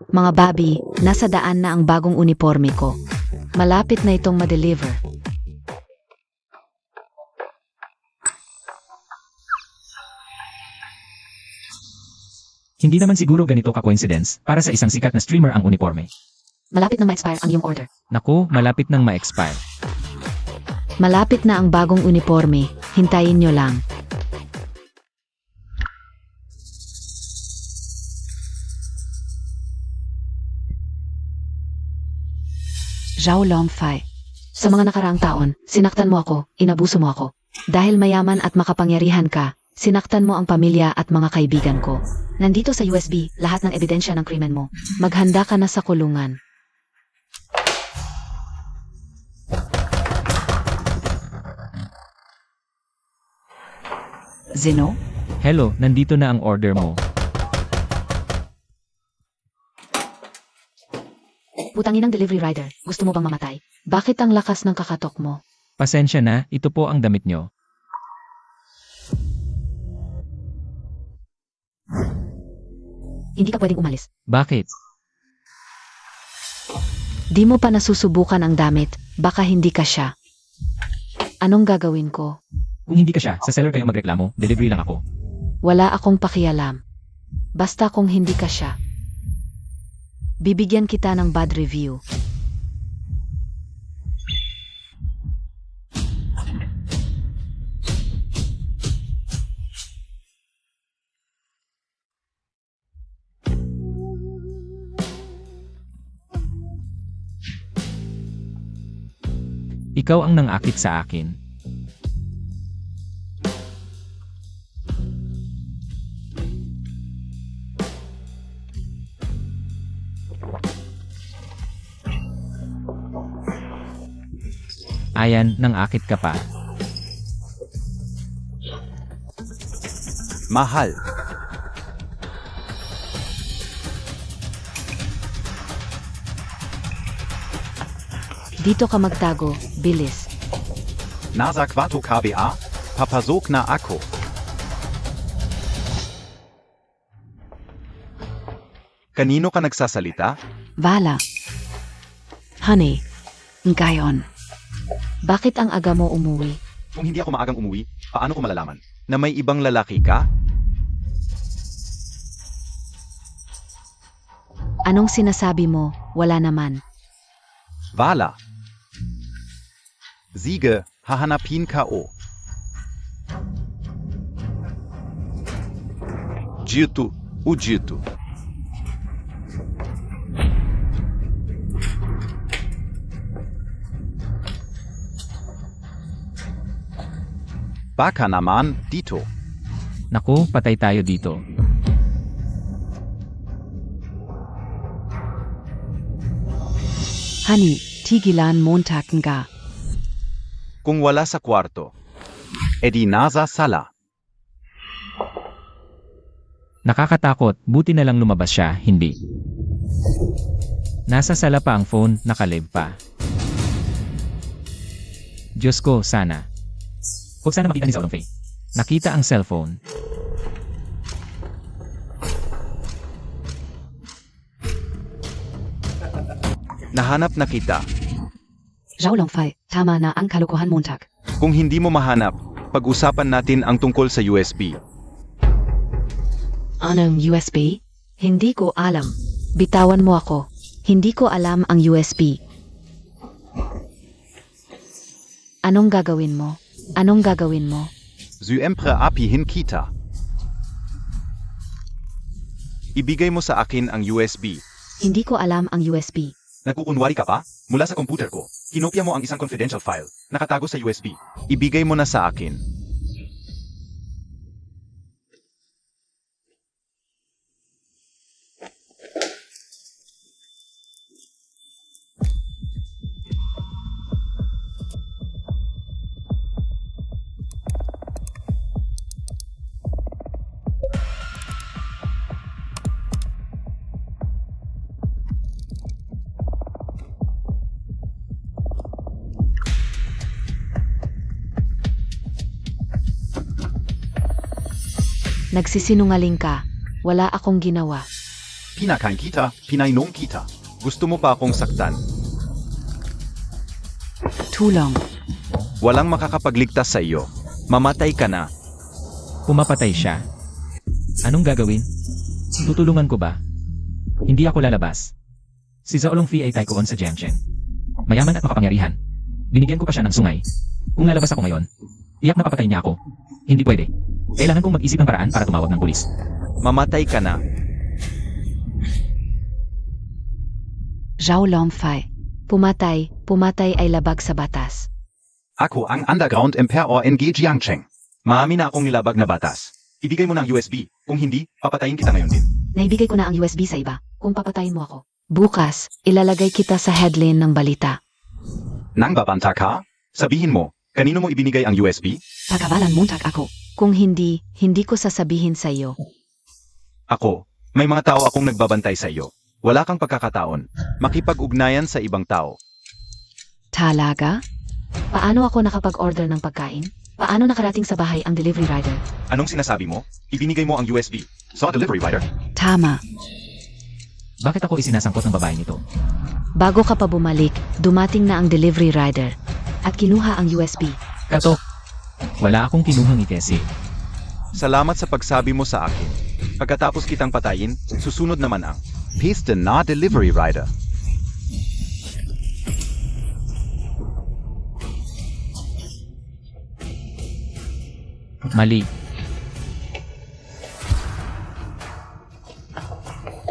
Mga Bobby, nasa daan na ang bagong uniforme ko. Malapit na itong ma-deliver. Hindi naman siguro ganito ka-coincidence para sa isang sikat na streamer ang uniforme. Malapit nang ma-expire ang iyong order. Naku, malapit nang ma-expire. Malapit na ang bagong uniforme. Hintayin nyo lang. Zhao Longfei. Sa mga nakaraang taon, sinaktan mo ako, inabuso mo ako. Dahil mayaman at makapangyarihan ka, sinaktan mo ang pamilya at mga kaibigan ko. Nandito sa USB, lahat ng ebidensya ng krimen mo. Maghanda ka na sa kulungan. Zeno? Hello, nandito na ang order mo. Putanginang delivery rider, gusto mo bang mamatay? Bakit ang lakas ng kakatok mo? Pasensya na, ito po ang damit nyo. Hindi ka pwedeng umalis. Bakit? Di mo pa nasusubukan ang damit, baka hindi ka siya. Anong gagawin ko? Kung hindi ka siya, sa seller kayo magreklamo, delivery lang ako. Wala akong pakialam. Basta kung hindi ka siya. Bibigyan kita ng bad review. Ikaw ang nangakit sa akin. Ayan, nangakit ka pa. Mahal. Dito ka magtago, bilis. Nasa kwarto KBA, papasok na ako. Kanino ka nagsasalita? Vala. Honey. Ngayon. Bakit ang aga mo umuwi? Kung hindi ako maagang umuwi, paano ko malalaman na may ibang lalaki ka? Anong sinasabi mo? Wala naman. Vala. Sige, hahanapin ka o. Dito, o dito. Baka naman dito. Naku, patay tayo dito. Honey, tigilan Montag nga. Kung wala sa kwarto, edi nasa sala. Nakakatakot, buti na lang lumabas siya, hindi. Nasa sala pa ang phone, nakalive pa. Diyos ko, sana. Huwag sana makita ni Zhao Longfei. Nakita ang cellphone. Nahanap na kita. Zhao Longfei, tama na ang kalokohan Montag. Kung hindi mo mahanap, pag-usapan natin ang tungkol sa USB. Anong USB? Hindi ko alam. Bitawan mo ako. Hindi ko alam ang USB. Anong gagawin mo? Anong gagawin mo? Syempre apihin kita. Ibigay mo sa akin ang USB. Hindi ko alam ang USB. Nagkukunwari ka pa? Mula sa computer ko, kinopya mo ang isang confidential file, nakatago sa USB. Ibigay mo na sa akin. Nagsisinungaling ka. Wala akong ginawa. Pinakain kita, pinainom kita. Gusto mo pa akong saktan? Tulong. Walang makakapagligtas sa iyo. Mamatay ka na. Pumapatay siya. Anong gagawin? Tutulungan ko ba? Hindi ako lalabas. Si Zhao Longfei ay tycoon sa Jiangchen. Mayaman at makapangyarihan. Binigyan ko pa siya ng sungay. Kung lalabas ako ngayon, tiyak na papatay niya ako. Hindi pwede. Kailangan kong mag-isip ng paraan para tumawag ng pulis. Mamatay ka na. Zhao Longfei. Pumatay ay labag sa batas. Ako ang Underground Emperor NG Jiangcheng. Maamin na akong nilabag na batas. Ibigay mo ng USB. Kung hindi, papatayin kita ngayon din. Naibigay ko na ang USB sa iba kung papatayin mo ako. Bukas, ilalagay kita sa headline ng balita. Nang babanta ka? Sabihin mo, kanino mo ibinigay ang USB? Pagkabalan muntag ako. Kung hindi ko sasabihin sa iyo. Ako, may mga tao akong nagbabantay sa iyo. Wala kang pagkakataon. Makipag-ugnayan sa ibang tao. Talaga? Paano ako nakapag-order ng pagkain? Paano nakarating sa bahay ang delivery rider? Anong sinasabi mo? Ibinigay mo ang USB. Sa delivery rider? Tama. Bakit ako isinasangkot ng babae nito? Bago ka pa bumalik, dumating na ang delivery rider at kinuha ang USB. Katok! Wala akong kinuhang ikesi. Salamat sa pagsabi mo sa akin. Pagkatapos kitang patayin, susunod naman ang Piston na delivery rider. Mali.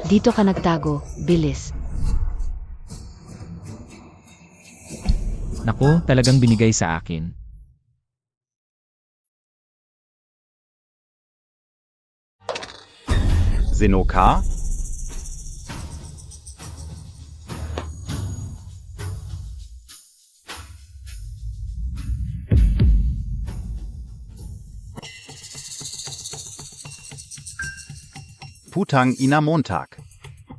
Dito ka nagtago, bilis. Naku, talagang binigay sa akin. Sino ka? Putang ina Montag.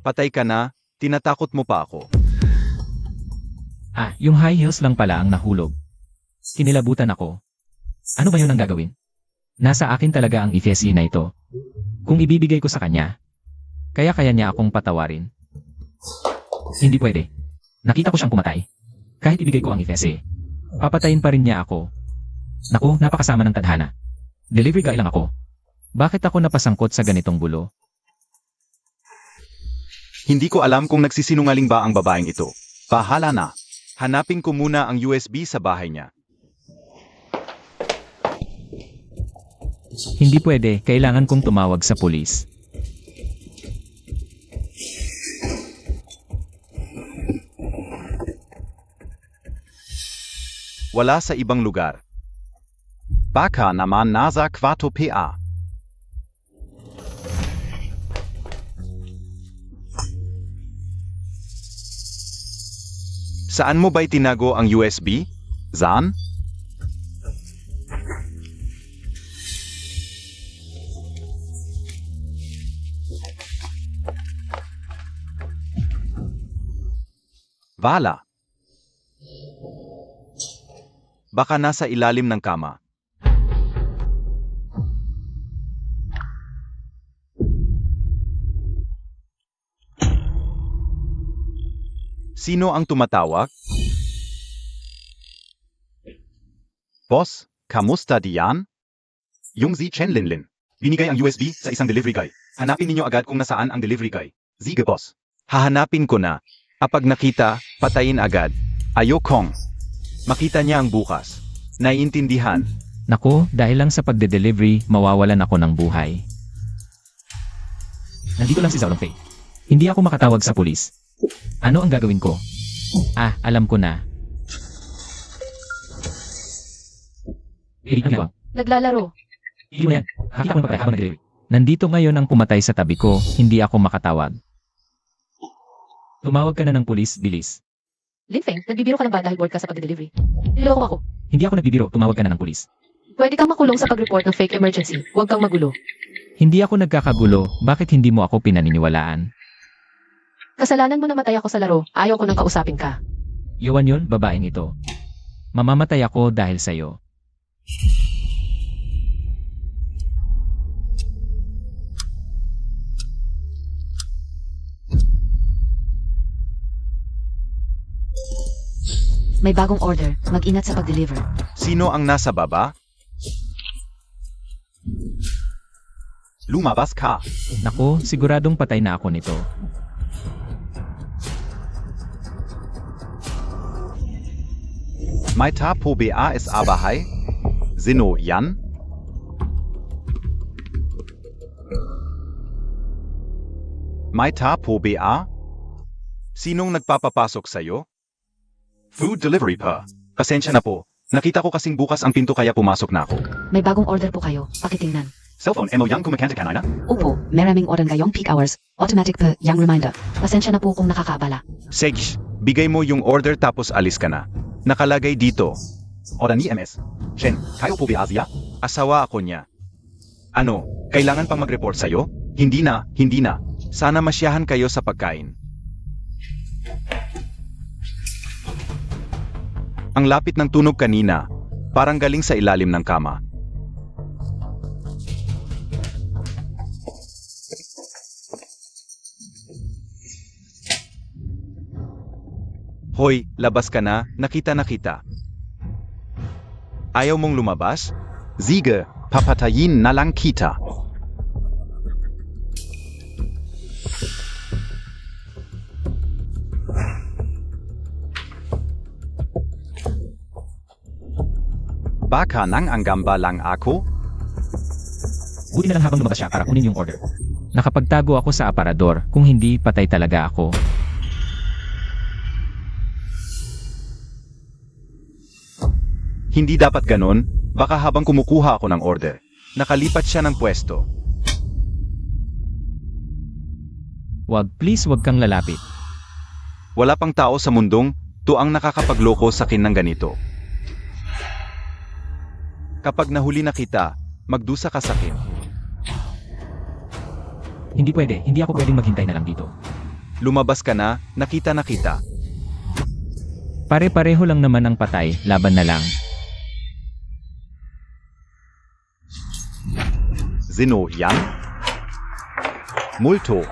Patay ka na, tinatakot mo pa ako. Ah, yung high heels lang pala ang nahulog. Kinilabutan ako. Ano ba yun ang gagawin? Nasa akin talaga ang ifesi na ito. Kung ibibigay ko sa kanya, kaya niya akong patawarin. Hindi pwede. Nakita ko siyang pumatay. Kahit ibigay ko ang ifesi, papatayin pa rin niya ako. Naku, napakasama ng tadhana. Delivery guy lang ako. Bakit ako napasangkot sa ganitong gulo? Hindi ko alam kung nagsisinungaling ba ang babaeng ito. Bahala na. Hanapin ko muna ang USB sa bahay niya. Hindi pwede, kailangan kong tumawag sa pulis. Wala sa ibang lugar. Baka naman nasa kwarto PA. Saan mo ba'y tinago ang USB? Zan? Vala. Baka nasa ilalim ng kama. Sino ang tumatawag? Boss, kamusta diyan? Yung si Chen Linlin. Binigay ang USB sa isang delivery guy. Hanapin ninyo agad kung nasaan ang delivery guy. Sige boss. Hahanapin ko na. Kapag nakita, patayin agad. Ayokong. Makita niya ang bukas. Naiintindihan. Naku, dahil lang sa pagde-delivery, mawawalan ako ng buhay. Nandito lang si Zhao Longfei. Hindi ako makatawag sa pulis. Ano ang gagawin ko? Ah, alam ko na. Naglalaro. Hindi mo yan. Hakita ko ng patay habang nag-delivery. Nandito ngayon ang pumatay sa tabi ko, hindi ako makatawag. Tumawag ka na ng pulis, bilis. Linfeng, nagbibiro ka lang ba dahil bored ka sa pag-delivery? Niloko ako. Hindi ako nagbibiro, tumawag ka na ng pulis. Pwede kang makulong sa pag-report ng fake emergency. Huwag kang magulo. Hindi ako nagkakagulo, bakit hindi mo ako pinaniniwalaan? Kasalanan mo na matay ako sa laro. Ayaw ko nang kausapin ka. Yawan yun, babaeng ito. Mamamatay ako dahil sa'yo. May bagong order. Mag-ingat sa pag-deliver. Sino ang nasa baba? Lumabas ka. Naku, siguradong patay na ako nito. May tapo ba es abahay? Sino yan? May tapo ba? Sinong nagpapapasok sa'yo? Food delivery pa. Pasensya na po. Nakita ko kasing bukas ang pinto kaya pumasok na ako. May bagong order po kayo. Pakitingnan. Cellphone mo yang kumakanta ka na? Opo, maraming oras ngayong peak hours. Automatic pa yung reminder. Pasensya na po kung nakakaabala. Sige, bigay mo yung order tapos alis ka na. Nakalagay dito. Oda ni MS. Shen, kayo po ba Asia? Asawa ako niya. Ano, kailangan pang mag-report sa'yo? Hindi na, hindi na. Sana masyahan kayo sa pagkain. Ang lapit ng tunog kanina, parang galing sa ilalim ng kama. Hoy, labas ka na, nakita. Ayaw mong lumabas? Sige, papatayin na lang kita. Baka nang anggamba lang ako? Buti na lang habang lumabas siya para kunin yung order. Nakapagtago ako sa aparador, kung hindi patay talaga ako. Hindi dapat ganon, baka habang kumukuha ako ng order, nakalipat siya ng pwesto. Please wag kang lalapit. Wala pang tao sa mundong, to ang nakakapagloko sa akin ng ganito. Kapag nahuli na kita, magdusa ka sa akin. Hindi pwede, hindi ako pwedeng maghintay na lang dito. Lumabas ka na, nakita. Pare-pareho lang naman ang patay, laban na lang. Sino yan? Multo.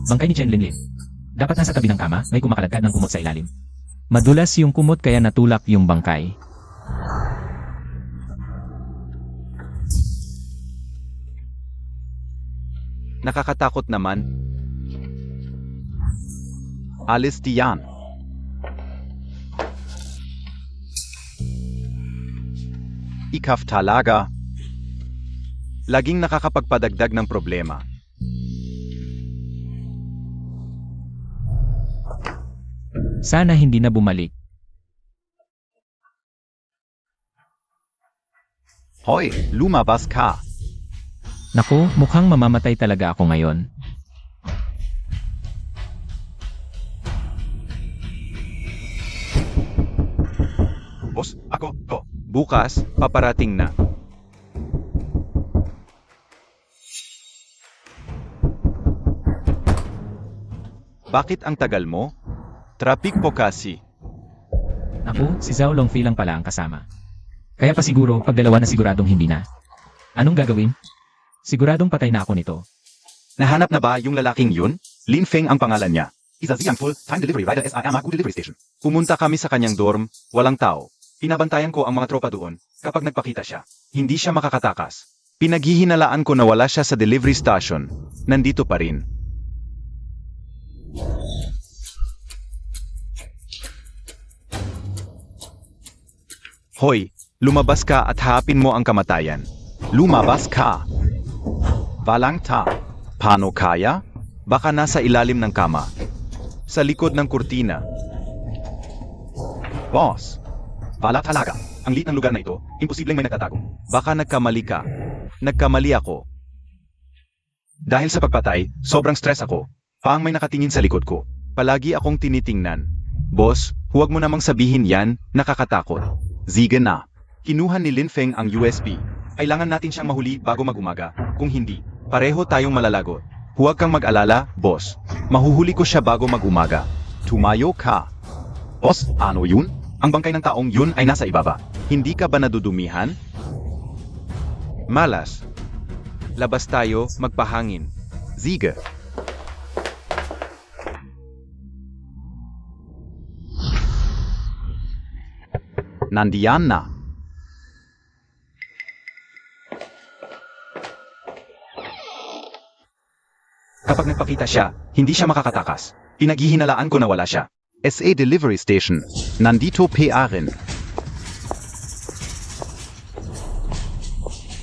Bangkay ni Chen Linlin. Dapat nasa tabi ng kama, may kumakaladkad ng kumot sa ilalim. Madulas yung kumot kaya natulak yung bangkay. Nakakatakot naman. Alis diyan. Ikaf talaga. Laging nakakapagpadagdag ng problema. Sana hindi na bumalik. Hoy, lumabas ka. Naku, mukhang mamamatay talaga ako ngayon. Boss, ako. Bukas, paparating na. Bakit ang tagal mo? Traffic po kasi. Naku, si Zhao Longfei lang pala ang kasama. Kaya pa siguro, pag dalawa na siguradong hindi na. Anong gagawin? Siguradong patay na ako nito. Nahanap na ba yung lalaking yun? Lin Feng ang pangalan niya. Isa siyang full-time delivery rider sa Amaku Delivery Station. Pumunta kami sa kanyang dorm, walang tao. Pinabantayan ko ang mga tropa doon. Kapag nagpakita siya, hindi siya makakatakas. Pinaghihinalaan ko na wala siya sa delivery station. Nandito pa rin. Hoy, lumabas ka at hapin mo ang kamatayan. Lumabas ka! Balang ta. Paano kaya? Baka nasa ilalim ng kama. Sa likod ng kurtina. Boss! Bala talaga. Ang liit ng lugar na ito, imposibleng may nagtatago. Baka nagkamali ka. Nagkamali ako. Dahil sa pagpatay, sobrang stress ako. Paang may nakatingin sa likod ko. Palagi akong tinitingnan. Boss, huwag mo namang sabihin yan, nakakatakot. Sige na. Kinuha ni Lin Feng ang USB. Kailangan natin siyang mahuli bago mag-umaga. Kung hindi, pareho tayong malalagot. Huwag kang mag-alala, boss. Mahuhuli ko siya bago mag-umaga. Tumayo ka. Boss, ano yun? Ang bangkay ng taong yun ay nasa ibaba. Hindi ka ba nadudumihan? Malas. Labas tayo, magpahangin. Sige. Nandiyan na. Kapag nagpakita siya, hindi siya makakatakas. Pinaghihinalaan ko na wala siya. SA Delivery Station. Nandito PA rin.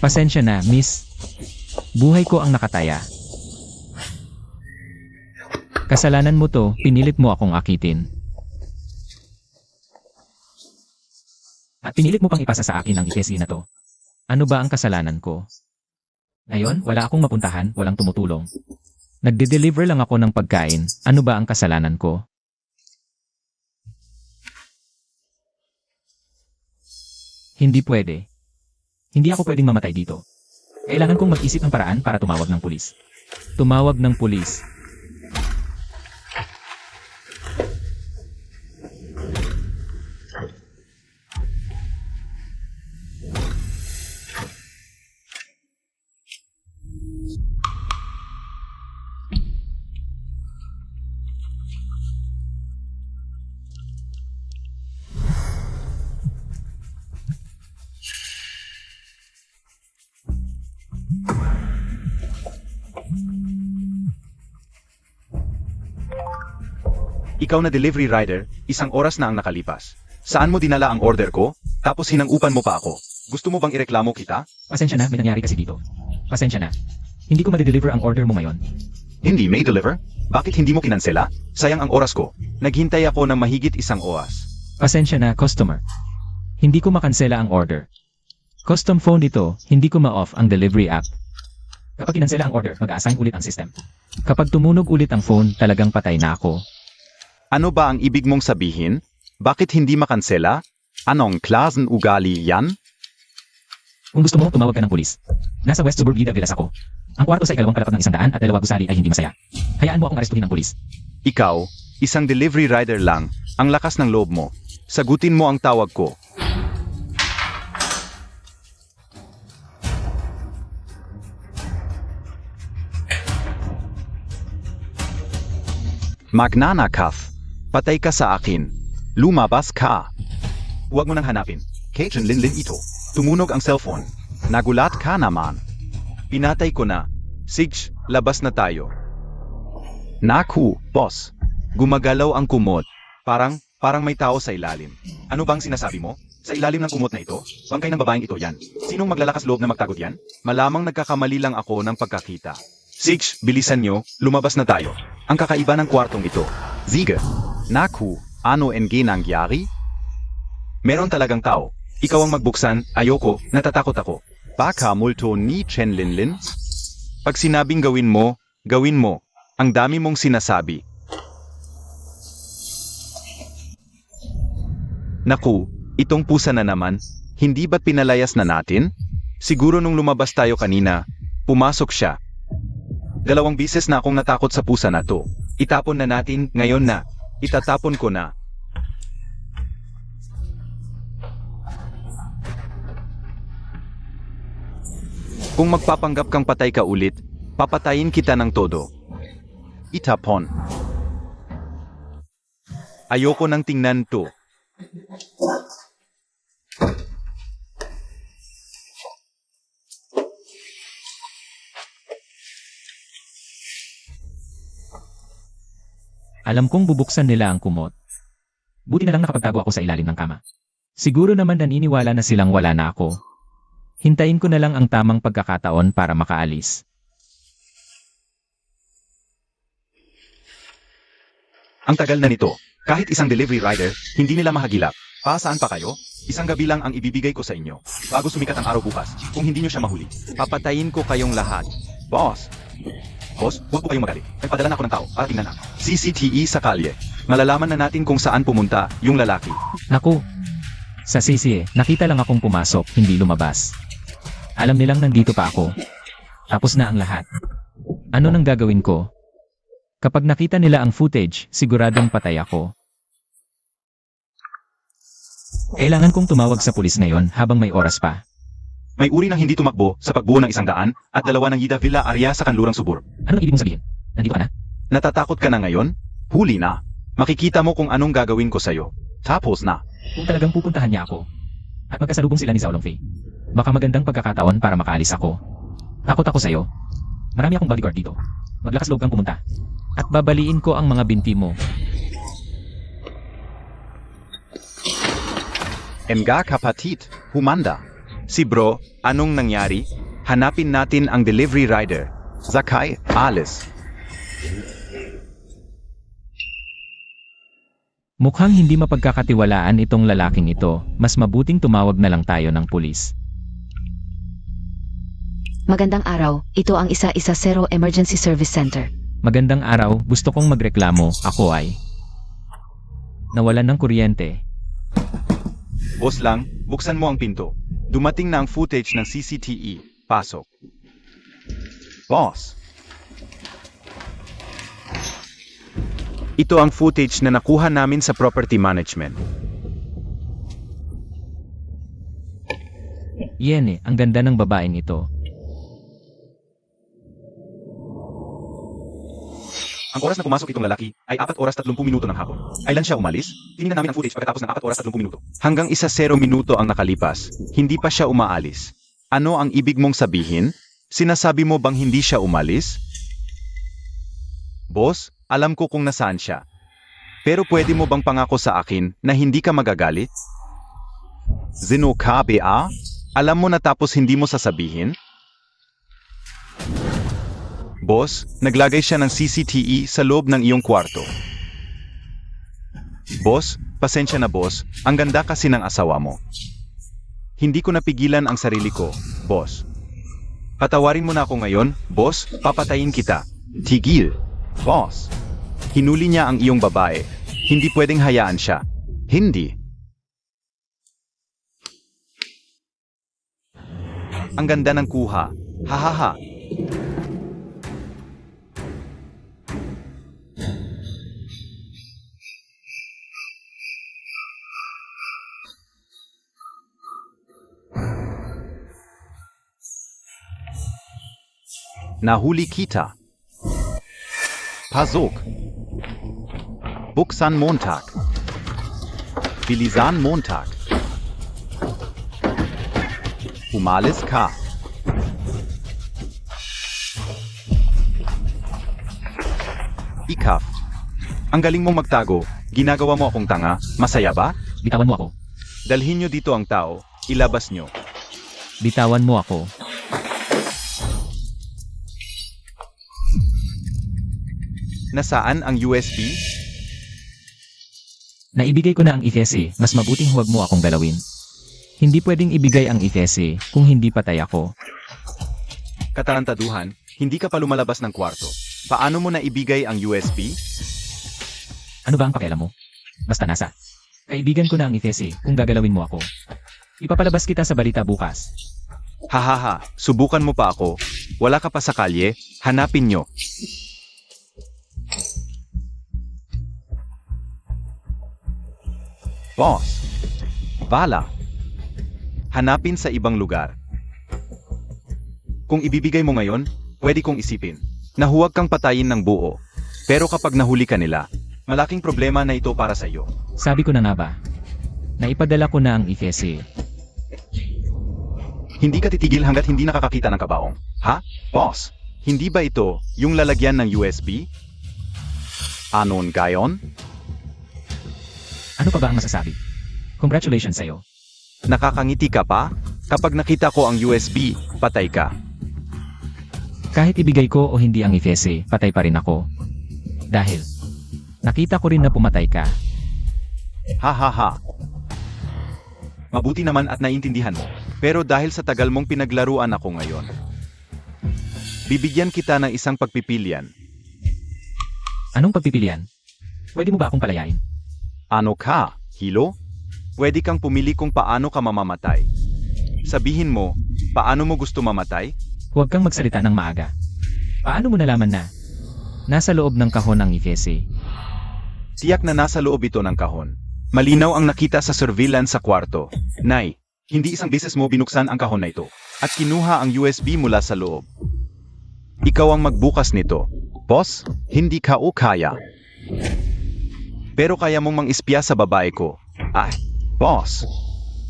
Pasensya na, miss. Buhay ko ang nakataya. Kasalanan mo to, pinilit mo akong akitin. At pinilit mo pang ipasa sa akin ang FSE na to. Ano ba ang kasalanan ko? Ngayon, wala akong mapuntahan, walang tumutulong. Nagde-deliver lang ako ng pagkain, ano ba ang kasalanan ko? Hindi pwede. Hindi ako pwedeng mamatay dito. Kailangan kong mag-isip ng paraan para tumawag ng pulis. Tumawag ng pulis. Ikaw na delivery rider, 1 oras na ang nakalipas. Saan mo dinala ang order ko? Tapos hinangupan mo pa ako. Gusto mo bang ireklamo kita? Pasensya na, may nangyari kasi dito. Pasensya na. Hindi ko ma-deliver ang order mo ngayon. Hindi may deliver? Bakit hindi mo kinansela? Sayang ang oras ko. Naghintay ako ng mahigit 1 oras. Pasensya na, customer. Hindi ko makansela ang order. Custom phone dito, hindi ko ma-off ang delivery app. Kapag kinansela ang order, mag-assign ulit ang system. Kapag tumunog ulit ang phone, talagang patay na ako. Ano ba ang ibig mong sabihin? Bakit hindi makansela? Anong klaseng ugali yan? Kung gusto mo, tumawag ka ng pulis. Nasa West Suburbia Villas ako. Ang kwarto sa ikalawang palapag ng 100 at 2 gusali ay hindi masaya. Hayaan mo akong arestuhin ng pulis. Ikaw, isang delivery rider lang. Ang lakas ng loob mo. Sagutin mo ang tawag ko. Magnanakaw. Patay ka sa akin. Lumabas ka. Huwag mo nang hanapin. Kay Chenlinlin ito. Tumunog ang cellphone. Nagulat ka naman. Pinatay ko na. Sige, labas na tayo. Naku, boss. Gumagalaw ang kumot. Parang may tao sa ilalim. Ano bang sinasabi mo? Sa ilalim ng kumot na ito? Bangkay ng babaeng ito yan. Sinong maglalakas loob na magtagot yan? Malamang nagkakamali lang ako ng pagkakita. Sige, bilisan nyo. Lumabas na tayo. Ang kakaiba ng kwartong ito. Sige. Naku, ano ang nangyari? Meron talagang tao. Ikaw ang magbuksan, ayoko, natatakot ako. Baka multo ni Chenlinlin? Pag sinabing gawin mo, gawin mo. Ang dami mong sinasabi. Naku, itong pusa na naman, hindi ba't pinalayas na natin? Siguro nung lumabas tayo kanina, pumasok siya. 2 bises na akong natakot sa pusa na to. Itapon na natin, ngayon na. Itatapon ko na. Kung magpapanggap kang patay ka ulit, papatayin kita ng todo. Itapon. Ayoko nang tingnan to. Alam kong bubuksan nila ang kumot. Buti na lang nakapagtago ako sa ilalim ng kama. Siguro naman naniniwala na silang wala na ako. Hintayin ko na lang ang tamang pagkakataon para makaalis. Ang tagal na nito. Kahit isang delivery rider, hindi nila mahagilap. Saan pa kayo? Isang gabi lang ang ibibigay ko sa inyo. Bago sumikat ang araw bukas, kung hindi nyo siya mahuli. Papatayin ko kayong lahat. Boss! Boss, huwag po kayong magalit. Nagpadala na ako ng tao para tingnan na. CCTV sa kalye. Malalaman na natin kung saan pumunta yung lalaki. Naku! Sa CCE, nakita lang akong pumasok, hindi lumabas. Alam nilang nandito pa ako. Tapos na ang lahat. Ano nang gagawin ko? Kapag nakita nila ang footage, siguradong patay ako. Kailangan kong tumawag sa pulis ngayon habang may oras pa. May uri ng hindi tumakbo sa pagbuo ng 100 at 2 ng Yida Villa area sa kanlurang subur. Anong ibig mong sabihin? Nandito ka na? Natatakot ka na ngayon? Huli na. Makikita mo kung anong gagawin ko sa'yo. Tapos na. Kung talagang pupuntahan niya ako, At magkasalubong sila ni Xiao Longfei. Baka magandang pagkakataon para makaalis ako. Takot ako sa'yo. Marami akong bodyguard dito. Maglakas loob kang pumunta. At babaliin ko ang mga binti mo. Enga kapatid, humanda. Si bro, anong nangyari? Hanapin natin ang delivery rider. Zakay, alis. Mukhang hindi mapagkakatiwalaan itong lalaking ito. Mas mabuting tumawag na lang tayo ng pulis. Magandang araw, ito ang isa-isa Zero Emergency Service Center. Magandang araw, gusto kong magreklamo. Ako ay nawalan ng kuryente. Boss lang, buksan mo ang pinto. Dumating na ang footage ng CCTV. Pasok. Boss. Ito ang footage na nakuha namin sa property management. Yene, ang ganda ng babaeng ito. Ang oras na pumasok itong lalaki ay 4 oras 30 minuto ng hapon. Kailan siya umalis? Tinignan namin ang footage pagkatapos ng 4 oras 30 minuto. Hanggang 1:0 minuto ang nakalipas, hindi pa siya umaalis. Ano ang ibig mong sabihin? Sinasabi mo bang hindi siya umalis? Boss, alam ko kung nasaan siya. Pero pwede mo bang pangako sa akin na hindi ka magagalit? Zino ka, ba? Alam mo na tapos hindi mo sasabihin? Boss, naglagay siya ng CCTV sa loob ng iyong kwarto. Boss, pasensya na boss, ang ganda kasi ng asawa mo. Hindi ko napigilan ang sarili ko, boss. Patawarin mo na ako ngayon, boss, papatayin kita. Tigil, boss. Hinuli niya ang iyong babae. Hindi pwedeng hayaan siya. Hindi. Ang ganda ng kuha. Hahaha. Nahuli kita. Pasok. Buksan Montag. Bilisan Montag. Umalis ka. Ikaf. Ang galing mong magtago. Ginagawa mo akong tanga. Masaya ba? Bitawan mo ako. Dalhin nyo dito ang tao. Ilabas nyo. Bitawan mo ako. Nasaan ang USB? Naibigay ko na ang IFESI, mas mabuting huwag mo akong galawin. Hindi pwedeng ibigay ang IFESI kung hindi patay ako. Katarantaduhan, hindi ka pa lumalabas ng kwarto. Paano mo na ibigay ang USB? Ano ba ang pakialam mo? Basta nasa. Kaibigan ko na ang IFESI kung gagalawin mo ako. Ipapalabas kita sa balita bukas. Hahaha, subukan mo pa ako. Wala ka pa sa kalye, hanapin nyo. Boss. Bala. Hanapin sa ibang lugar. Kung ibibigay mo ngayon, pwede kong isipin na huwag kang patayin ng buo. Pero kapag nahuli ka nila, malaking problema na ito para sa iyo. Sabi ko na nga ba? Naipadala ko na ang IFESI. Hindi ka titigil hanggat hindi nakakakita ng kabaong. Ha? Boss, hindi ba ito yung lalagyan ng USB? Anon gayon? Ano pa ba ang masasabi? Congratulations sa'yo. Nakakangiti ka pa? Kapag nakita ko ang USB, patay ka. Kahit ibigay ko o hindi ang IFESI, patay pa rin ako. Dahil, nakita ko rin na pumatay ka. Ha ha ha. Mabuti naman at naiintindihan mo. Pero dahil sa tagal mong pinaglaruan ako ngayon, bibigyan kita ng isang pagpipilian. Anong pagpipilian? Pwede mo ba akong palayain? Ano ka, Hilo? Pwede kang pumili kung paano ka mamamatay. Sabihin mo, paano mo gusto mamatay? Huwag kang magsalita ng maaga. Paano mo nalaman na? Nasa loob ng kahon ang IFESI. Tiyak na nasa loob ito ng kahon. Malinaw ang nakita sa surveillance sa kwarto. Nay, hindi isang beses mo binuksan ang kahon na ito at kinuha ang USB mula sa loob. Ikaw ang magbukas nito. Boss, hindi ka o kaya. Pero kaya mong mang-espiya sa babae ko. Ay, boss.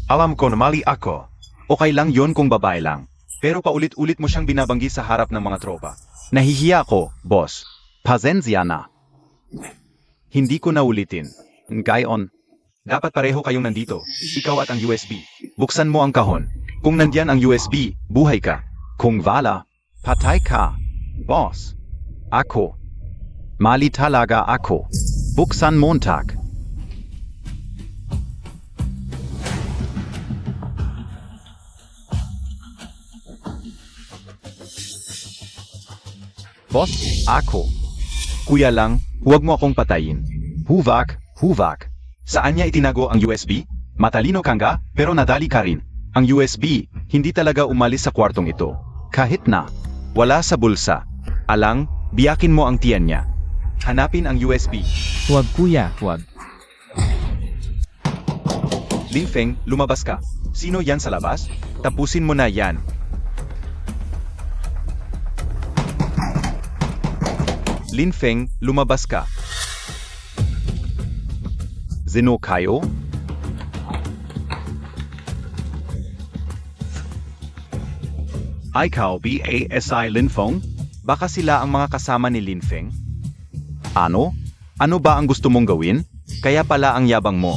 Alam ko na mali ako. Okay lang yon kung babae lang. Pero paulit-ulit mo siyang binabanggi sa harap ng mga tropa. Nahihiya ako, boss. Pasensya na. Hindi ko na ulitin. Gayon. Dapat pareho kayong nandito. Ikaw at ang USB. Buksan mo ang kahon. Kung nandiyan ang USB, buhay ka. Kung wala, patay ka. Boss. Ako. Mali talaga ako. Buksan Montag. Boss, ako. Kuya lang, huwag mo akong patayin. Huwag, huwag. Saan niya itinago ang USB? Matalino ka nga, pero nadali ka rin. Ang USB, hindi talaga umalis sa kwartong ito. Kahit na. Wala sa bulsa. Alang, biyakin mo ang tiyan niya. Hanapin ang USB. Huwag kuya, huwag. Linfeng, lumabas ka. Sino yan sa labas? Tapusin mo na yan. Linfeng, lumabas ka. Sino kayo? Ikaw BASI Linfeng? Baka sila ang mga kasama ni Linfeng? Ano? Ano ba ang gusto mong gawin? Kaya pala ang yabang mo.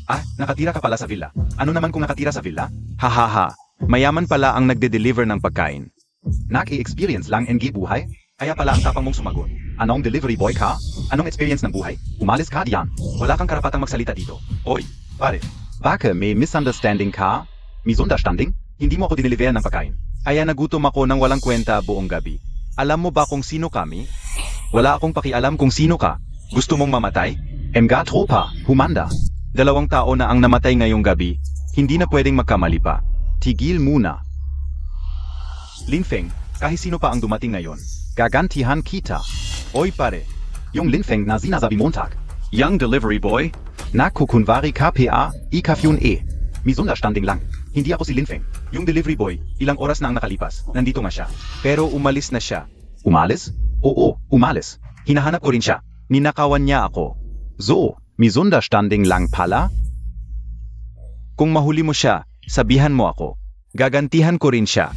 Ah, nakatira ka pala sa villa. Ano naman kung nakatira sa villa? Hahaha, mayaman pala ang nagde-deliver ng pagkain. Naki-experience lang NG buhay? Kaya pala ang tapang mong sumagot. Anong delivery boy ka? Anong experience ng buhay? Umalis ka diyan. Wala kang karapatang magsalita dito. Oy, pare. Baka may misunderstanding ka? Misunderstanding? Hindi mo ako dineliveran ng pagkain. Kaya nagutom ako ng walang kwenta buong gabi. Alam mo ba kung sino kami? Wala akong pakialam kung sino ka. Gusto mong mamatay? Mga tropa, humanda. 2 tao na ang namatay ngayong gabi. Hindi na pwedeng magkamali pa. Tigil muna. Linfeng, kahit sino pa ang dumating ngayon. Gagantihan kita. Oy pare, yung Linfeng na sinasabi Montag. Young delivery boy. Nakukunwari KPA, ikafyun e. Misunderstanding lang. Hindi ako si Linfeng. Yung delivery boy, ilang oras na ang nakalipas. Nandito nga siya. Pero umalis na siya. Umalis? Oo, umalis. Hinahanap ko rin siya. Ninakawan niya ako. So, misunderstanding lang pala? Kung mahuli mo siya, sabihan mo ako. Gagantihan ko rin siya.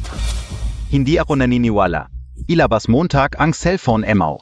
Hindi ako naniniwala. Ilabas Montag ang cellphone emaw.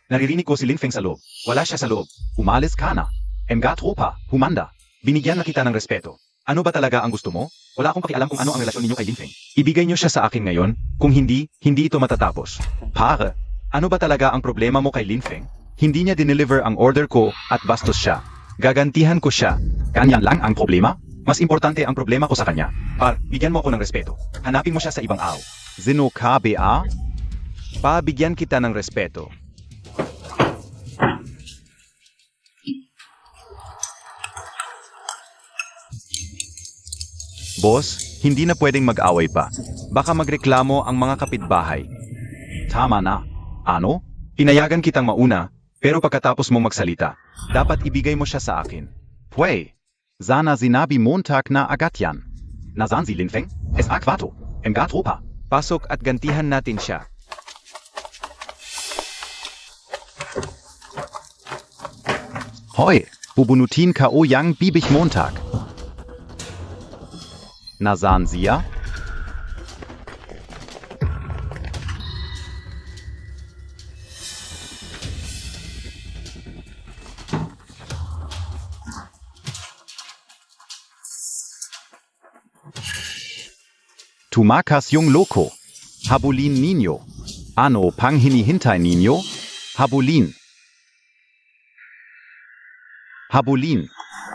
Naririnig ko si Linfeng sa loob. Wala siya sa loob. Umalis ka na. Mga tropa, humanda. Binigyan na kita ng respeto. Ano ba talaga ang gusto mo? Wala akong pakialam kung ano ang relasyon ninyo kay Linfeng. Ibigay niyo siya sa akin ngayon. Kung hindi, hindi ito matatapos. Pare, ano ba talaga ang problema mo kay Linfeng? Hindi niya dineliver ang order ko at bastos siya. Gagantihan ko siya. Ganyan lang ang problema? Mas importante ang problema ko sa kanya. Par, bigyan mo ako ng respeto. Hanapin mo siya sa ibang aw. Sino ka, BA? Pabigyan kita ng respeto. Boss, hindi na pwedeng mag-away pa. Baka magreklamo ang mga kapitbahay. Tama na. Ano? Pinayagan kitang mauna, pero pagkatapos mong magsalita, dapat ibigay mo siya sa akin. Pwede. Sana sinabi Montag na agad yan. Nasaan si Linfeng? Es akwato. Mga tropa. Pasok at gantihan natin siya. Hoy, bubunutin ka o yang bibig Montag. Nasaan siya? Tumakas yung loko. Habulin ninyo. Ano pang hinihintay ninyo? Habulin. Habulin.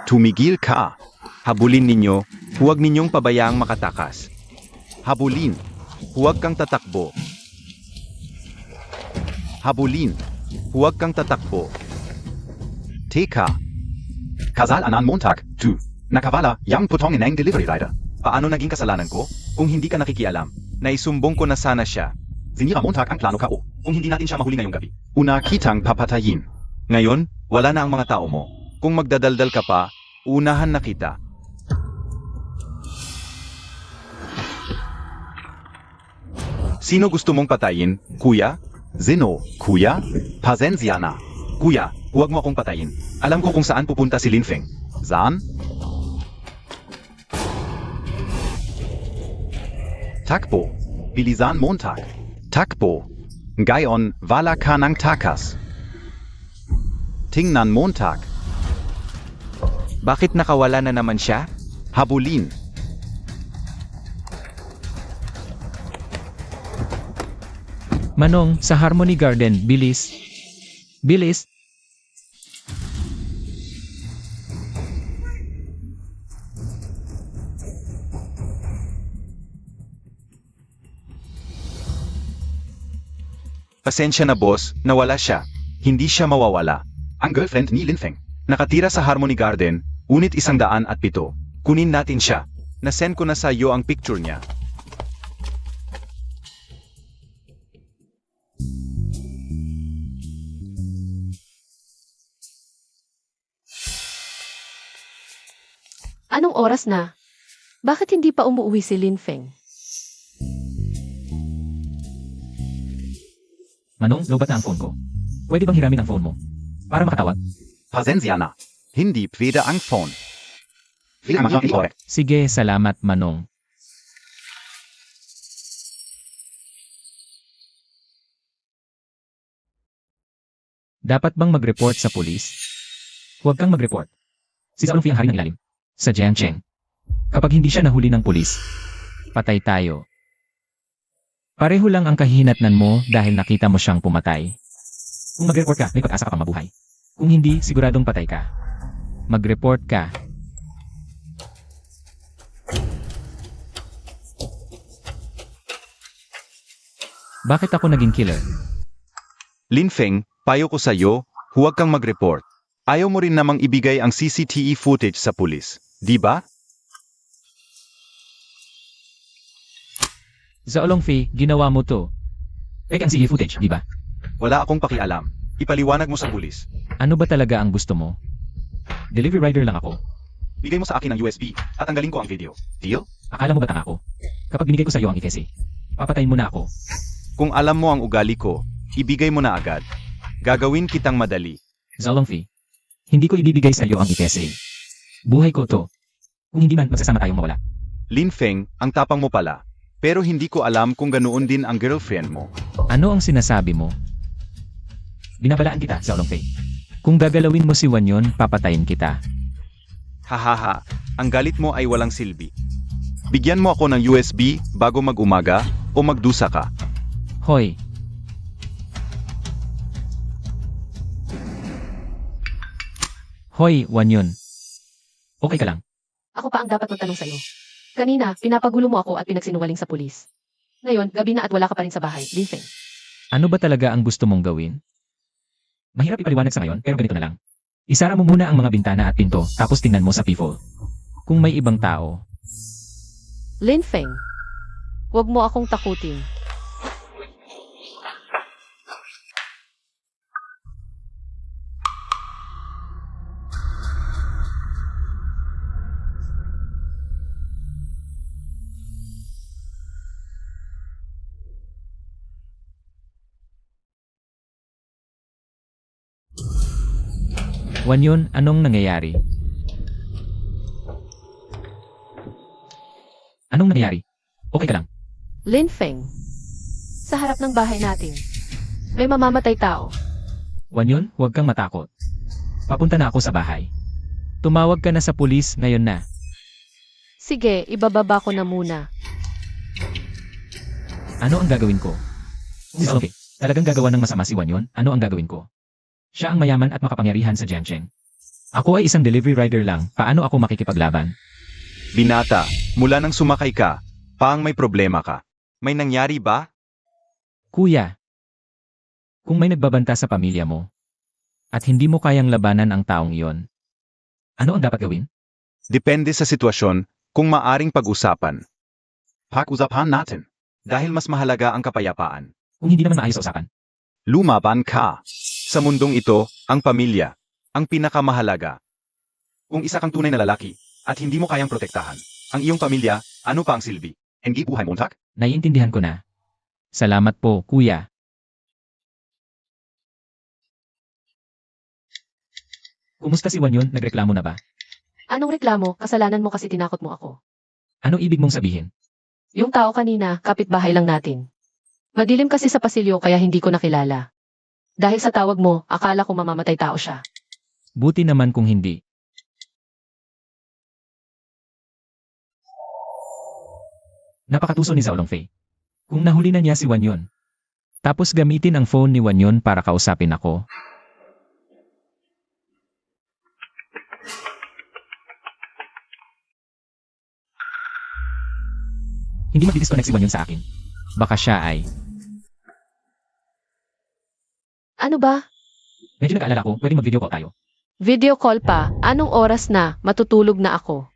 Tumigil ka. Habulin ninyo, huwag ninyong pabayaang makatakas. Habulin, huwag kang tatakbo. Habulin, huwag kang tatakbo. Teka. Kasalanan Montag, 2. Nakawala, yang putong inang delivery rider. Paano naging kasalanan ko? Kung hindi ka nakikialam, naisumbong ko na sana siya. Sinira Montag ang plano ka o, kung hindi natin siya mahuli ngayong gabi. Una kitang papatayin. Ngayon, wala na ang mga tao mo. Kung magdadaldal ka pa, unahan na kita. Sino gusto mong patayin, kuya? Zeno, kuya? Pasensya na. Kuya, huwag mo akong patayin. Alam ko kung saan pupunta si Linfeng. Saan? Takbo. Bilisan Montag. Takbo. Ngayon, wala ka ng takas. Tingnan Montag. Bakit nakawala na naman siya? Habulin. Manong, sa Harmony Garden, bilis. Bilis. Pasensya na boss, nawala siya. Hindi siya mawawala. Ang girlfriend ni Linfeng. Nakatira sa Harmony Garden, unit 107. Kunin natin siya. Nasend ko na sa iyo ang picture niya. Anong oras na? Bakit hindi pa umuwi si Linfeng? Manong, lobat na ang phone ko. Pwede bang hiramin ang phone mo? Para makatawag? Pasensya na. Hindi pwede ang phone. Sige, salamat, Manong. Dapat bang mag-report sa pulis? Huwag kang mag-report. Si Zalong Fi ang hari ng ilalim. Sa Jiangcheng. Kapag hindi siya nahuli ng pulis, patay tayo. Pareho lang ang kahihinatnan mo dahil nakita mo siyang pumatay. Kung mag-report ka, may pag-asa ka pang mabuhay. Kung hindi, siguradong patay ka. Mag-report ka. Bakit ako naging killer? Linfeng, payo ko sa iyo, huwag kang mag-report. Ayaw mo rin namang ibigay ang CCTV footage sa pulis, di ba? Zalong Fi, ginawa mo to. Fake ang CCTV footage, di ba? Wala akong pakialam. Ipaliwanag mo sa pulis. Ano ba talaga ang gusto mo? Delivery rider lang ako. Bigay mo sa akin ang USB at tanggalin ko ang video. Deal? Akala mo ba tanga ako? Kapag binigay ko sa iyo ang ifesi, papatayin mo na ako. Kung alam mo ang ugali ko, ibigay mo na agad. Gagawin kitang madali. Zalong Fi, hindi ko ibibigay sa iyo ang ifesi. Buhay ko to. Kung hindi man, magsasama tayong mawala. Linfeng, ang tapang mo pala. Pero hindi ko alam kung ganoon din ang girlfriend mo. Ano ang sinasabi mo? Binabalaan kita, Zalong Fi. Kung gagalawin mo si Wanyon, papatayin kita. Hahaha, ang galit mo ay walang silbi. Bigyan mo ako ng USB bago mag-umaga o magdusa ka. Hoy! Hoy, Wanyon. Okay ka lang? Ako pa ang dapat magtanong sa'yo. Kanina, pinapagulo mo ako at pinagsinungaling sa pulis. Ngayon, gabi na at wala ka pa rin sa bahay, Linfeng. Ano ba talaga ang gusto mong gawin? Mahirap ipaliwanag sa ngayon, pero ganito na lang. Isara mo muna ang mga bintana at pinto, tapos tingnan mo sa people. Kung may ibang tao, Linfeng, huwag mo akong takutin. Wanyon, anong nangyayari? Anong nangyayari? Okay ka lang? Linfeng, sa harap ng bahay natin, may mamamatay tao. Wanyon, huwag kang matakot. Papunta na ako sa bahay. Tumawag ka na sa pulis ngayon na. Sige, ibababa ko na muna. Ano ang gagawin ko? Okay, talagang gagawa ng masama si Wanyon, ano ang gagawin ko? Siya ang mayaman at makapangyarihan sa Jiangcheng. Ako ay isang delivery rider lang, paano ako makikipaglaban? Binata, mula nang sumakay ka, paang may problema ka. May nangyari ba? Kuya, kung may nagbabanta sa pamilya mo, at hindi mo kayang labanan ang taong iyon, ano ang dapat gawin? Depende sa sitwasyon kung maaring pag-usapan. Pag-usapan natin. Dahil mas mahalaga ang kapayapaan. Kung hindi naman maayos sa usapan, Lumaban ka. Sa mundong ito, ang pamilya, ang pinakamahalaga. Kung isa kang tunay na lalaki, at hindi mo kayang protektahan, ang iyong pamilya, ano pa ang silbi? Hindi buhay Montag? naiintindihan ko na. Salamat po, kuya. Kumusta si Wanyon? Nagreklamo na ba? Anong reklamo? Kasalanan mo kasi tinakot mo ako. Ano ibig mong sabihin? Yung tao kanina, kapitbahay lang natin. Madilim kasi sa pasilyo kaya hindi ko nakilala. Dahil sa tawag mo, akala ko mamamatay tao siya. Buti naman kung hindi. Napakatuso ni Zhao Longfei. Kung nahuli na niya si Wanyon. Tapos gamitin ang phone ni Wanyon para kausapin ako. Hindi mag-disconnect si Wanyon sa akin. Baka siya ay... Ano ba? Medyo nag-aalala ko, pwedeng mag-video call tayo. Video call pa? Anong oras na? Matutulog na ako.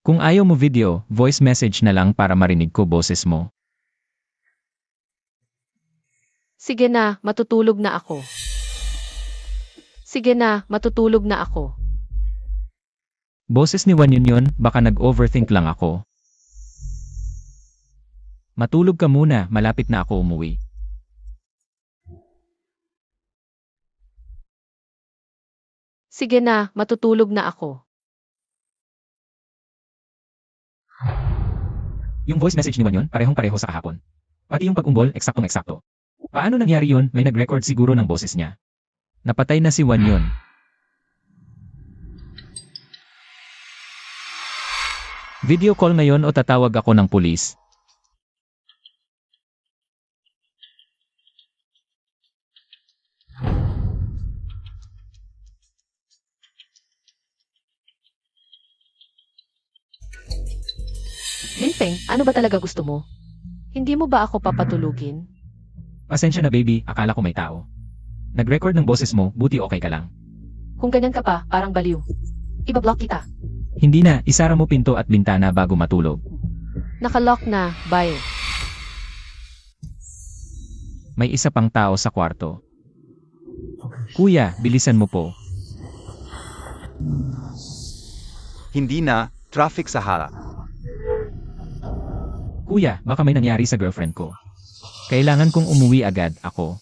Kung ayaw mo video, voice message na lang para marinig ko boses mo. Sige na, matutulog na ako. Sige na, matutulog na ako. Boses ni Wanyon yun, baka nag-overthink lang ako. Matulog ka muna, malapit na ako umuwi. Sige na, matutulog na ako. Yung voice message ni Wanyon, parehong-pareho sa kahapon. Pati yung pag-umbol, eksaktong-eksakto. Paano nangyari yun? May nag-record siguro ng boses niya. Napatay na si Wanyon. Video call ngayon o tatawag ako ng pulis? Linfeng, ano ba talaga gusto mo? Hindi mo ba ako papatulugin? Pasensya na baby, akala ko may tao. Nag-record ng boses mo, buti okay ka lang. Kung ganyan ka pa, parang baliw. Iba-block kita. Hindi na, isara mo pinto at bintana bago matulog. Nakalock na, bye. May isa pang tao sa kwarto. Kuya, bilisan mo po. Hindi na, traffic sa harap. Kuya, baka may nangyari sa girlfriend ko. Kailangan kong umuwi agad, ako.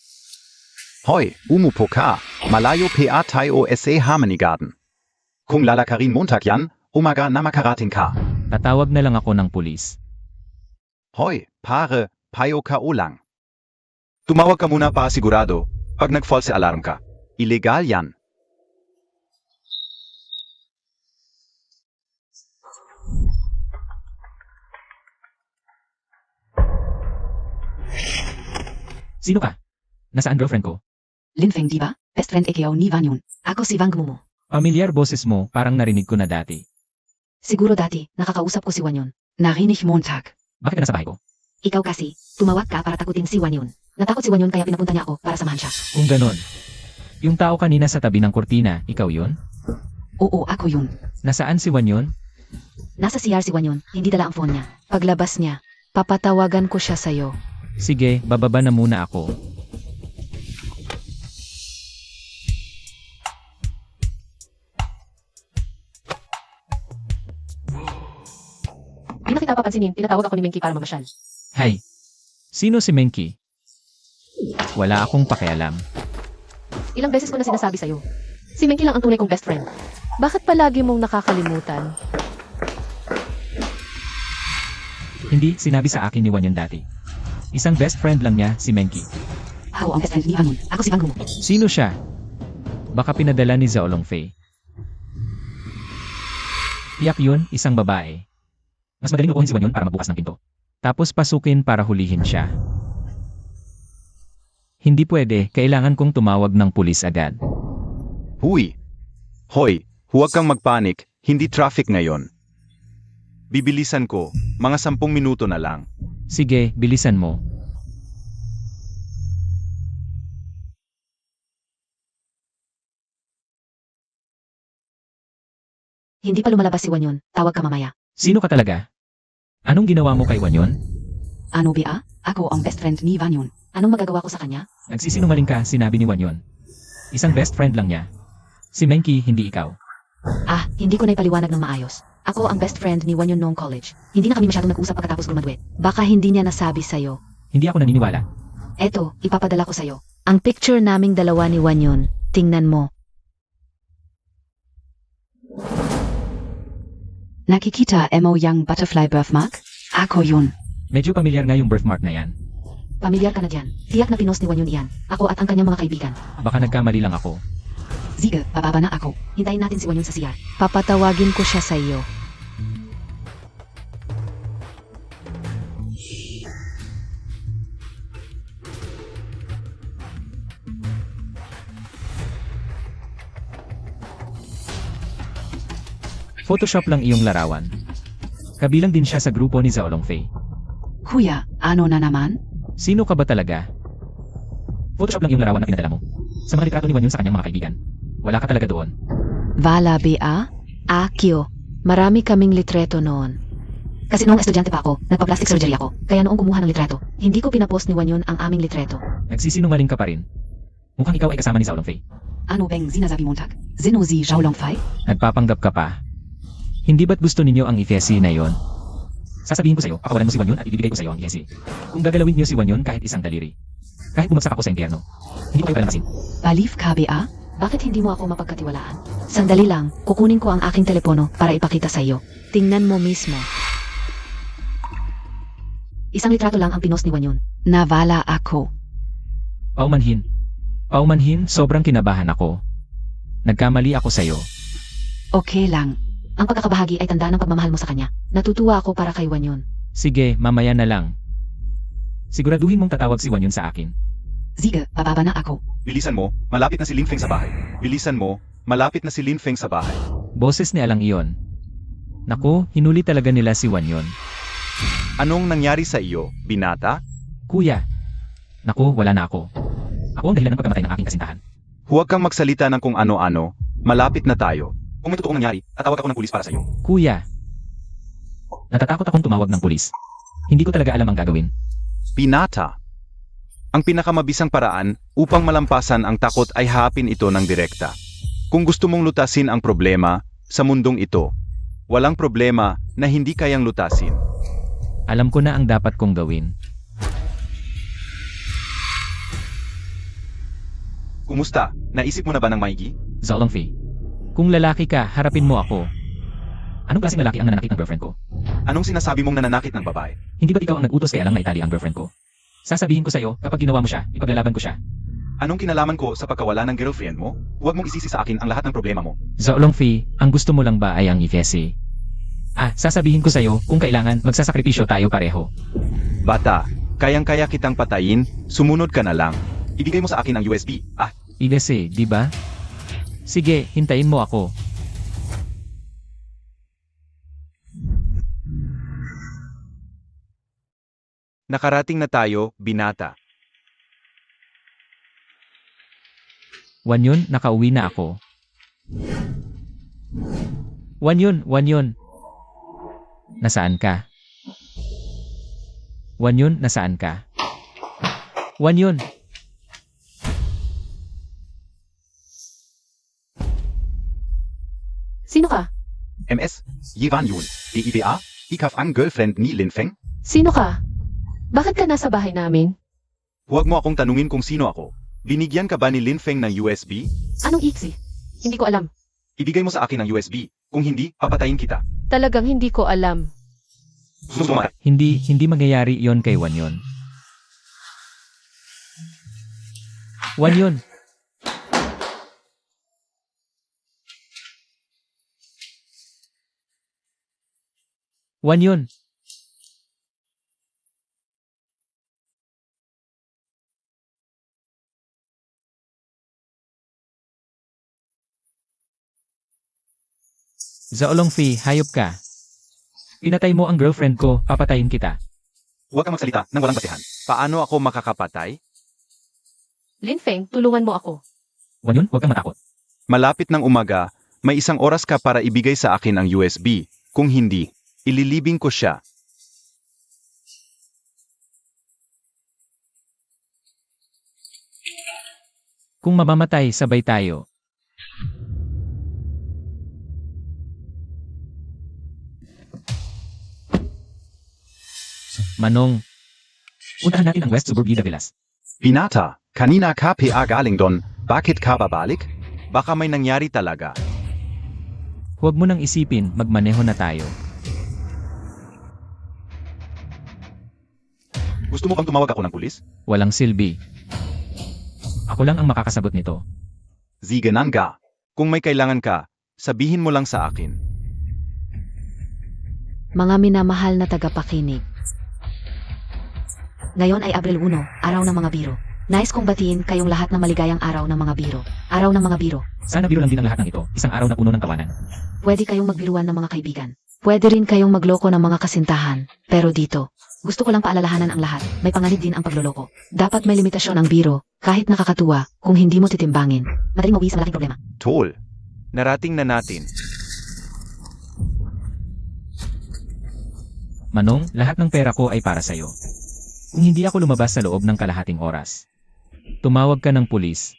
Hoy, umupo ka. Malayo PA tayo sa Harmony Garden. Kung lalakarin Montag yan, umaga na makarating ka. Tatawag na lang ako ng pulis. Hoy, pare, payo ka ulang. Tumawag ka muna para sigurado, pag nag-false alarm ka. Illegal yan. Sino ka? Nasaan girlfriend ko? Linfeng di ba? Best friend ikaw ni Wanyon. Ako si Wang Gumumo. Pamilyar boses mo, parang narinig ko na dati. Siguro dati, nakakausap ko si Wanyon. Narinig Montag. Bakit ka nasa bahay ko? Ikaw kasi, tumawag ka para takutin si Wanyon. Natakot si Wanyon kaya pinapunta niya ako para samahan siya. Kung ganon. Yung tao kanina sa tabi ng kurtina, ikaw yun? Oo, ako yun. Nasaan si Wanyon? Nasa CR si Wanyon, hindi dala ang phone niya. Paglabas niya, papatawagan ko siya sa'yo. Sige, bababa na muna ako. Di na kita papansinin, tinatawag ako ni Menki para mamasyal. Hay. Sino si Menki? Wala akong pakialam. Ilang beses ko na sinasabi sa'yo. Si Menki lang ang tunay kong best friend. Bakit palagi mong nakakalimutan? Hindi, sinabi sa akin ni Wanyon dati. Isang best friend lang niya, si Menki. Ako ang best friend ni Wanyon. Ako si Wang Gumumo. Sino siya? Baka pinadala ni Zhao Longfei. Tiyak yun, isang babae. Mas madaling lukuhin si Wanyon para magbukas ng pinto. Tapos pasukin para hulihin siya. Hindi pwede, kailangan kong tumawag ng pulis agad. Huy. Hoy, huwag kang magpanik, hindi traffic ngayon. Bibilisan ko, mga 10 minuto na lang. Sige, bilisan mo. Hindi pa lumalabas si Wanyon. Tawag ka mamaya. Sino ka talaga? Anong ginawa mo kay Wanyon? Ano ba? Ako ang best friend ni Wanyon. Anong magagawa ko sa kanya? Nagsisinungaling ka, sinabi ni Wanyon. Isang best friend lang niya. Si Menki, hindi ikaw. Ah, hindi ko na ipaliwanag ng maayos. Ako ang best friend ni Wanyon noong college. Hindi na kami masyadong nag-usap pagkatapos graduate. Baka hindi niya nasabi sa'yo. Hindi ako naniniwala. Eto, ipapadala ko sa'yo. Ang picture naming dalawa ni Wanyon. Tingnan mo. Nakikita mo yung butterfly birthmark? Ako yun. Medyo pamilyar nga yung birthmark na yan. Pamilyar ka na dyan. Tiyak na pinost ni Wanyon iyan. Ako at ang kanyang mga kaibigan. Baka nagkamali lang ako. Sige, bababa na ako. Hintayin natin si Wanyon sa CR. Papatawagin ko siya sa iyo. Photoshop lang iyong larawan. Kabilang din siya sa grupo ni Zhao Longfei. Kuya, ano na naman? Sino ka ba talaga? Photoshop lang iyong larawan na pinadala mo. Sa mga litrato ni Wanyon sa kanyang mga kaibigan. Wala ka talaga doon. Valabi Akio. Marami kaming litreto noon. Kasi noong estudyante pa ako, nagpa-plastic surgery ako. Kaya noong kumuha ng litreto, hindi ko pinapost ni Wanyon ang aming litreto. Nagsisinungaling ka pa rin. Mukhang ikaw ay kasama ni Zhao Longfei. Ano bang sinasabi mong tag? Sino si Zhao Longfei? Nagpapanggap ka pa. Hindi ba't gusto ninyo ang ifesi na yon? Sasabihin ko sa'yo, pakawalan mo si Wanyon at ibibigay ko sa'yo ang ifesi. Kung gagalawin niyo si Wanyon kahit isang daliri. Kahit bumagsak ako sa impyerno. Hindi ko kayo palamasin. Palif kabe a? Bakit hindi mo ako mapagkatiwalaan? Sandali lang, kukunin ko ang aking telepono para ipakita sa iyo. Tingnan mo mismo. Isang litrato lang ang pinost ni Wanyon. Navala ako. Paumanhin. Paumanhin, sobrang kinabahan ako. Nagkamali ako sa'yo. Okay lang. Ang pagkakabahagi ay tanda ng pagmamahal mo sa kanya. Natutuwa ako para kay Wanyon. Sige, mamaya na lang. Siguraduhin mong tatawag si Wanyon sa akin. Sige, bababa na ako. Bilisan mo, malapit na si Lin Feng sa bahay. Bilisan mo, malapit na si Lin Feng sa bahay. Boses ni Alang iyon. Naku, hinuli talaga nila si Wanyon. Anong nangyari sa iyo, binata? Kuya. Naku, wala na ako. Ako ang dahilan ng pagkamatay ng aking kasintahan. Huwag kang magsalita ng kung ano-ano. Malapit na tayo. Kung may totoong nangyari, tatawag ako ng pulis para sa iyo. Kuya. Natatakot akong tumawag ng pulis. Hindi ko talaga alam ang gagawin. Binata. Ang pinakamabisang paraan upang malampasan ang takot ay hapin ito ng direkta. Kung gusto mong lutasin ang problema sa mundong ito, walang problema na hindi kayang lutasin. Alam ko na ang dapat kong gawin. Kumusta? Naisip mo na ba ng maigi? Zhao Longfei. Kung lalaki ka, harapin mo ako. Anong klaseng lalaki ang nananakit ng girlfriend ko? Anong sinasabi mong nananakit ng babae? Hindi ba't ikaw ang nag-utos kaya lang na itali ang girlfriend ko? Sasabihin ko sa'yo, kapag ginawa mo siya, ipaglalaban ko siya. Anong kinalaman ko sa pagkawala ng girlfriend mo? Huwag mong isisi sa akin ang lahat ng problema mo. Zhao Longfei, ang gusto mo lang ba ay ang ifesi? Sasabihin ko sa'yo, kung kailangan, magsasakripisyo tayo pareho. Bata, kayang-kaya kitang patayin, sumunod ka na lang. Ibigay mo sa akin ang USB. Igasi, di ba? Sige, hintayin mo ako. Nakarating na tayo, binata. Wanyon, nakauwi na ako. Wanyon. Nasaan ka? Wanyon, nasaan ka? Wanyon. Sino ka? MS, Yivan Yun, DIBA, ikaf ang girlfriend ni Lin Feng? Sino ka? Bakit ka nasa bahay namin? Huwag mo akong tanungin kung sino ako. Binigyan ka ba ni Lin Feng ng USB? Anong iksi? Hindi ko alam. Ibigay mo sa akin ang USB. Kung hindi, papatayin kita. Talagang hindi ko alam. Susumat. Hindi mangyayari yon kay Wanyon. Wanyon. Wanyon. Zhao Longfei, hayop ka. Pinatay mo ang girlfriend ko, papatayin kita. Huwag kang magsalita nang walang basehan. Paano ako makakapatay? Lin Feng, tulungan mo ako. Wanyon, huwag kang matakot. Malapit ng umaga, may 1 oras ka para ibigay sa akin ang USB. Kung hindi, ililibing ko siya. Kung mamamatay, sabay tayo. Manong, puntahan natin ang West Suburbia Villas. Binata, kanina ka PA galing doon, bakit ka babalik? Baka may nangyari talaga. Huwag mo nang isipin, magmaneho na tayo. Gusto mo bang tumawag ako ng pulis? Walang silbi. Ako lang ang makakasagot nito. Ziganan ka. Kung may kailangan ka, sabihin mo lang sa akin. Mga minamahal na tagapakinig. Ngayon ay Abril 1, araw ng mga biro. Nais kong batiin kayong lahat ng maligayang araw ng mga biro. Araw ng mga biro. Sana biro lang din ang lahat ng ito, isang araw na puno ng tawanan. Pwede kayong magbiruan ng mga kaibigan. Pwede rin kayong magloko ng mga kasintahan. Pero dito, gusto ko lang paalalahanan ang lahat, may panganib din ang pagloloko. Dapat may limitasyon ang biro, kahit nakakatuwa, kung hindi mo titimbangin. Madaling mauwi sa malaking problema. Tol, narating na natin. Manong, lahat ng pera ko ay para sa'yo. Kung hindi ako lumabas sa loob ng kalahating oras, tumawag ka ng pulis.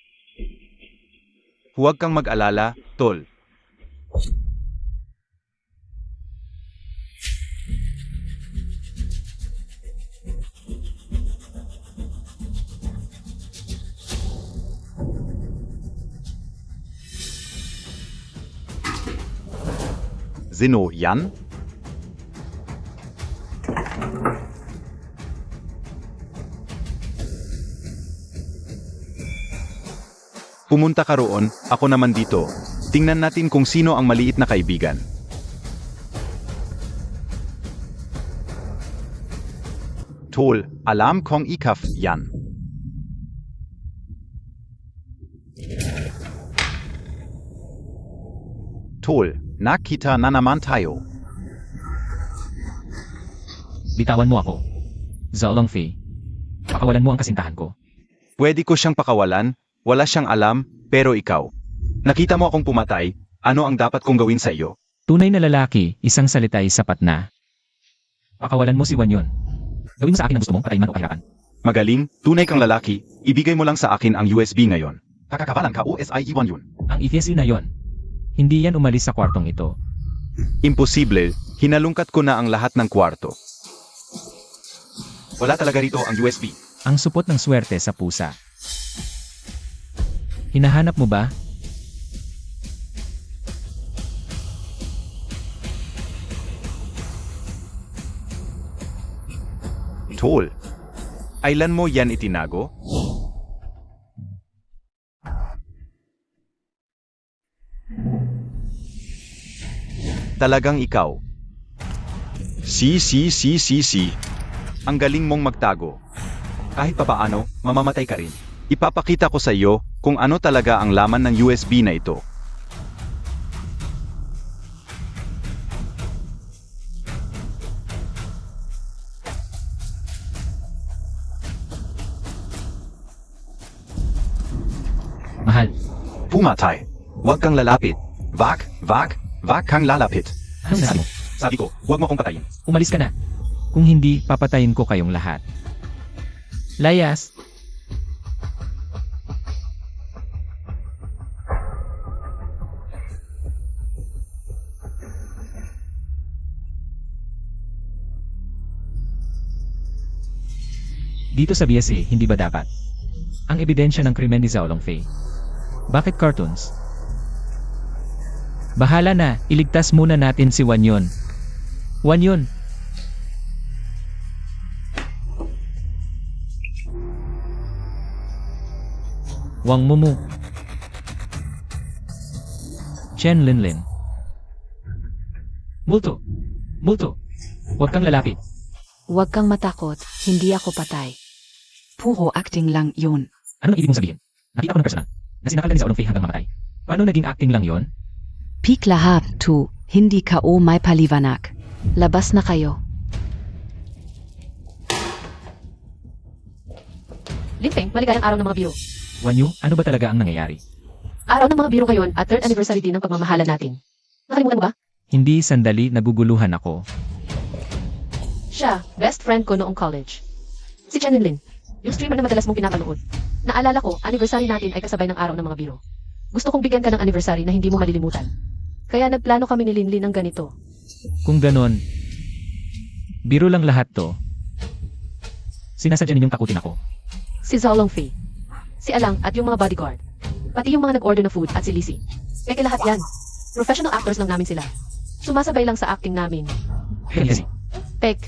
Huwag kang mag-alala, Tol. Sino yan? Pumunta ka roon, ako naman dito. Tingnan natin kung sino ang maliit na kaibigan. Tol, alam kong ikaf yan. Tol, nakita na naman tayo. Bitawan mo ako. Zolong Fei. Pakawalan mo ang kasintahan ko. Pwede ko siyang pakawalan, wala siyang alam, pero ikaw. Nakita mo akong pumatay, ano ang dapat kong gawin sa iyo? Tunay na lalaki, isang salita ay sapat na. Pakawalan mo si Wan Yun. Gawin mo sa akin ang gusto mong, patayin man o kahirapan. Magaling, tunay kang lalaki, ibigay mo lang sa akin ang USB ngayon. Kakakabalan ka OSI Iwan yun. Ang EFSU na yon. Hindi yan umalis sa kwartong ito. Imposible, hinalungkat ko na ang lahat ng kwarto. Wala talaga rito ang USB. Ang supot ng swerte sa pusa. Hinahanap mo ba? Tol, ailan mo yan itinago? Talagang ikaw. Si. Ang galing mong magtago. Kahit papaano, mamamatay ka rin. Ipapakita ko sa iyo kung ano talaga ang laman ng USB na ito. Mahal. Pumatay. Huwag kang lalapit. Wag kang lalapit. Anong nasabi mo? Sabi ko, huwag mo akong patayin. Umalis ka na. Kung hindi, papatayin ko kayong lahat. Layas. Dito sa BSA, hindi ba dapat? Ang ebidensya ng krimen ni Zhao Longfei. Bakit cartoons? Bahala na, iligtas muna natin si Wan Yun. Wan Yun. Wang Mumu. Chen Linlin. Multo. Huwag kang lalapit. Huwag kang matakot, hindi ako patay. Puro acting lang yun. Anong ibig mong sabihin? Nakita ko ng personal. Na sinakal ka ni Zhao Longfei hanggang mamatay. Paano naging acting lang yon? Peak lahat, tu, hindi ka o may paliwanag. Labas na kayo. Linfeng, maligayang araw ng mga biro. Wan Yu, ano ba talaga ang nangyayari? Araw ng mga biro ngayon at 3rd anniversary din ng pagmamahalan natin. Nakalimutan mo ba? Hindi sandali, naguguluhan ako. Siya, best friend ko noong college. Si Chen Linlin, yung streamer na madalas mong pinapanood. Naalala ko, anniversary natin ay kasabay ng araw ng mga biro. Gusto kong bigyan ka ng anniversary na hindi mo malilimutan. Kaya nagplano kami ni Linlin ng ganito. Kung ganon, biro lang lahat to. Sinasadya ninyong takutin ako. Si Zhao Longfei, si Alang at yung mga bodyguard. Pati yung mga nag-order na food at si Lizzie. Peke lahat yan. Professional actors lang namin sila. Sumasabay lang sa acting namin. Hey, Pek,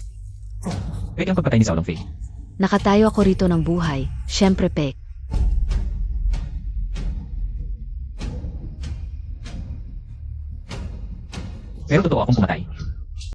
Peke ang pagpatay ni Xiaolong Fei. Nakatayo ako rito ng buhay. Siyempre, Pek. Pero totoo akong pumatay.